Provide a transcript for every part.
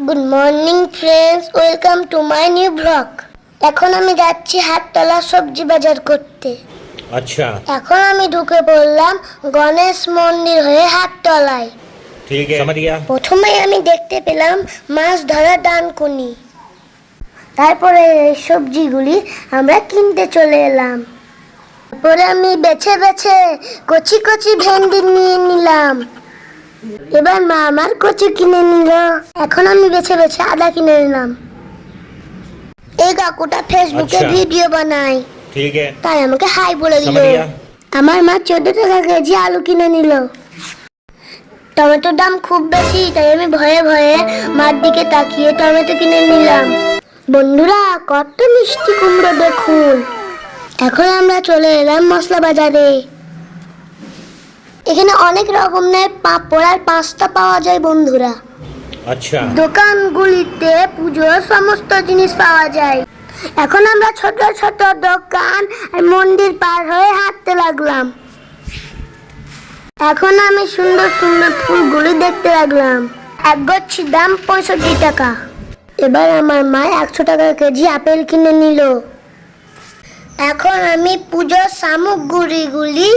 Good morning friends, welcome to my new blog. এখন আমি যাচ্ছি হাটতলা সবজি বাজার করতে। আচ্ছা, এখন আমি ঢুকে পড়লাম গণেশ মন্দির হয়ে হাটতলায়। ঠিক আছে, समझ गया। প্রথমে আমি দেখতে পেলাম মাছ ধরা ডানকুনি। তারপরে এই সবজিগুলি আমরা কিনতে চলে এলাম। তারপরে আমি বেছে বেছে কচি কচি ভেন্ডি নিয়ে নিলাম। এবার মা আমার কচু কিনে নিল। এখন আমি বেছে বেছে আদা কিনে নিলাম। এই কাকুটা ফেসবুকে আচ্ছা। ভিডিও বানায়, ठीक है, তাই আমাকে হাই বলে দিল। समझ गया। আমার মা 14 টাকা কেজি আলু কিনে নিল। টমেটোর দাম খুব বেশি, তাই আমি ভয়ে ভয়ে মার দিকে তাকিয়ে টমেটো কিনে নিলাম। বন্ধুরা, কত মিষ্টি কুমড়ো দেখুন। এখন আমরা চলে এলাম মশলা বাজারে। এখানে অনেক রকমের পাঁপড় আর পাস্তা পাওয়া যায় বন্ধুরা। अच्छा, দোকানগুলিতে পুজোর সমস্ত জিনিস পাওয়া যায়। এখন আমরা ছোট ছোট দোকান আর মন্দির পার হয়ে হাঁটতে লাগলাম। এখন আমি সুন্দর সুন্দর ফুলগুলি দেখতে লাগলাম। এক গুচ্ছির দাম 65 টাকা। এবার আমার মা 100 টাকা কেজি আপেল কিনে নিল। এখন আমি পুজোর সামগ্রীগুলি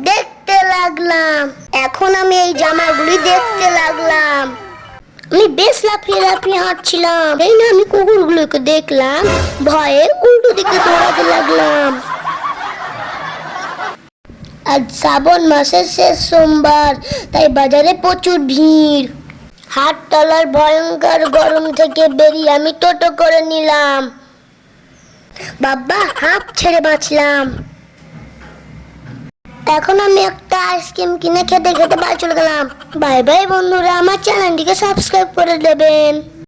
দেখতে লাগলাম। এখন আমি এই জামাগুলি দেখতে লাগলাম। আমি বেশ লাফিয়ে লাফিয়ে হাঁটছিলাম। এই না আমি কুকুরগুলোকে দেখলাম, ভয়ে উল্টো দিকে দৌড়াতে লাগলাম। আজ শ্রাবণ মাসের শেষ সোমবার, তাই বাজারে প্রচুর ভিড়। হাটতলার ভয়ঙ্কর গরম থেকে বেরিয়ে আমি টোটো করে নিলাম। বাবা, হাঁপ ছেড়ে বাঁচলাম। এখন আমি একটা আইসক্রিম কিনে খেতে খেতে বাড়ি চলে গেলাম। বাই বাই বন্ধুরা, আমার চ্যানেলটিকে সাবস্ক্রাইব করে দেবেন।